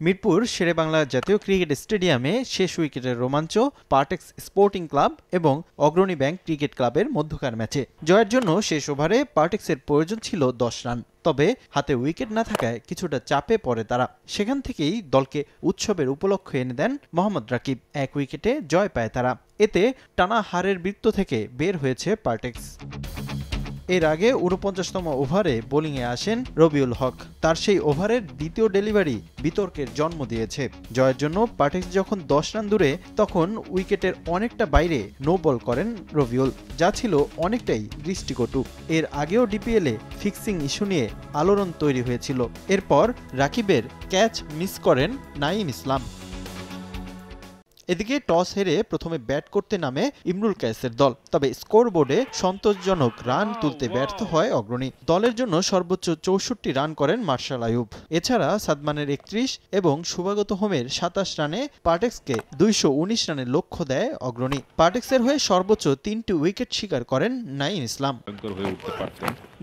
মিরপুর শেরেবাংলা জাতীয় ক্রিকেট স্টেডিয়ামে শেষ উইকেটের রোমাঞ্চ পার্টেক্স স্পোর্টিং ক্লাব এবং অগ্রণী ব্যাংক ক্রিকেট ক্লাবের মধ্যকার ম্যাচে। জয়ের জন্য শেষ ওভারে পার্টেক্সের প্রয়োজন ছিল 10 রান, তবে হাতে উইকেট না থাকায় কিছুটা চাপে পড়ে তারা। সেখান থেকেই দলকে উৎসবের উপলক্ষ এনে দেন মোহাম্মদ রাকিব। 1 উইকেটে জয় পায় তারা। এতে টানা হারের বৃত্ত থেকে বের হয়েছে পার্টেক্স। এর আগে ৪৯তম ওভারে বোলিংয়ে আসেন রবিউল হক। তার সেই ওভারের দ্বিতীয় ডেলিভারি বিতর্কের জন্ম দিয়েছে। জয়ের জন্য পার্টেক্স যখন 10 রান দূরে, তখন উইকেটের অনেকটা বাইরে নো বল করেন রবিউল, যা ছিল অনেকটাই দৃষ্টিকটু। এর আগেও ডিপিএলে ফিক্সিং ইস্যু নিয়ে আলোড়ন তৈরি হয়েছিল। এরপর রাকিবের ক্যাচ মিস করেন নাঈম ইসলাম। এদিকে টস হেরে প্রথমে ব্যাট করতে নামে ইমরুল কায়েসের দল, তবে স্কোরবোর্ডে সন্তোষজনক রান তুলতে ব্যর্থ হয় অগ্রণী। দলের জন্য সর্বোচ্চ ৬৪ রান করেন মার্শাল আইয়ুব। এছাড়া সাদমানের ৩১ এবং শুভাগত হোমের ২৭ রানে পার্টেক্সকে ২১৯ রানের লক্ষ্য দেয় অগ্রণী। পার্টেক্সের হয়ে সর্বোচ্চ ৩টি উইকেট শিকার করেন নাঈম ইসলাম।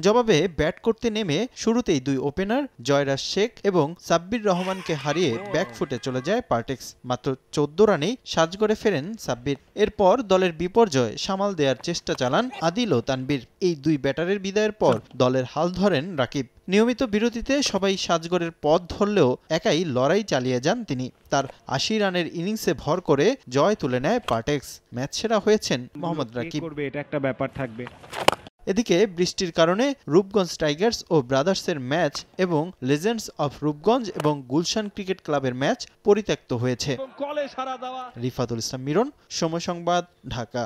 জবাবে ব্যাট করতে নেমে শুরুতেই 2 ওপেনার জয়রাজ শেখ এবং সাব্বির রহমানকে হারিয়ে ব্যাকফুটে চলে যায় পার্টেক্স। মাত্র ১৪ রানেই সাজঘরে ফেরেন সাব্বির। এরপর দলের বিপর্যয় সামাল দেওয়ার চেষ্টা চালান আদিল ও তানবীর। এই 2 ব্যাটারের বিদায়ের পর দলের হাল ধরেন রাকিব। নিয়মিত বিরতিতে সবাই সাজঘরের পথ ধরলেও একাই লড়াই চালিয়ে যান তিনি। তার ৮০ রানের ইনিংসে ভর করে জয় তুলে নেয় পার্টেক্স। ম্যাচ সেরা হয়েছেন মোহাম্মদ রাকিব। এটা একটা ব্যাপার থাকবে। এদিকে বৃষ্টির কারণে রূপগঞ্জ টাইগার্স ও ব্রাদার্সের ম্যাচ এবং লেজেন্ডস অফ রূপগঞ্জ এবং গুলশান ক্রিকেট ক্লাবের ম্যাচ পরিত্যক্ত হয়েছে। রিফাতুল ইসলাম মিরন, সময় সংবাদ, ঢাকা।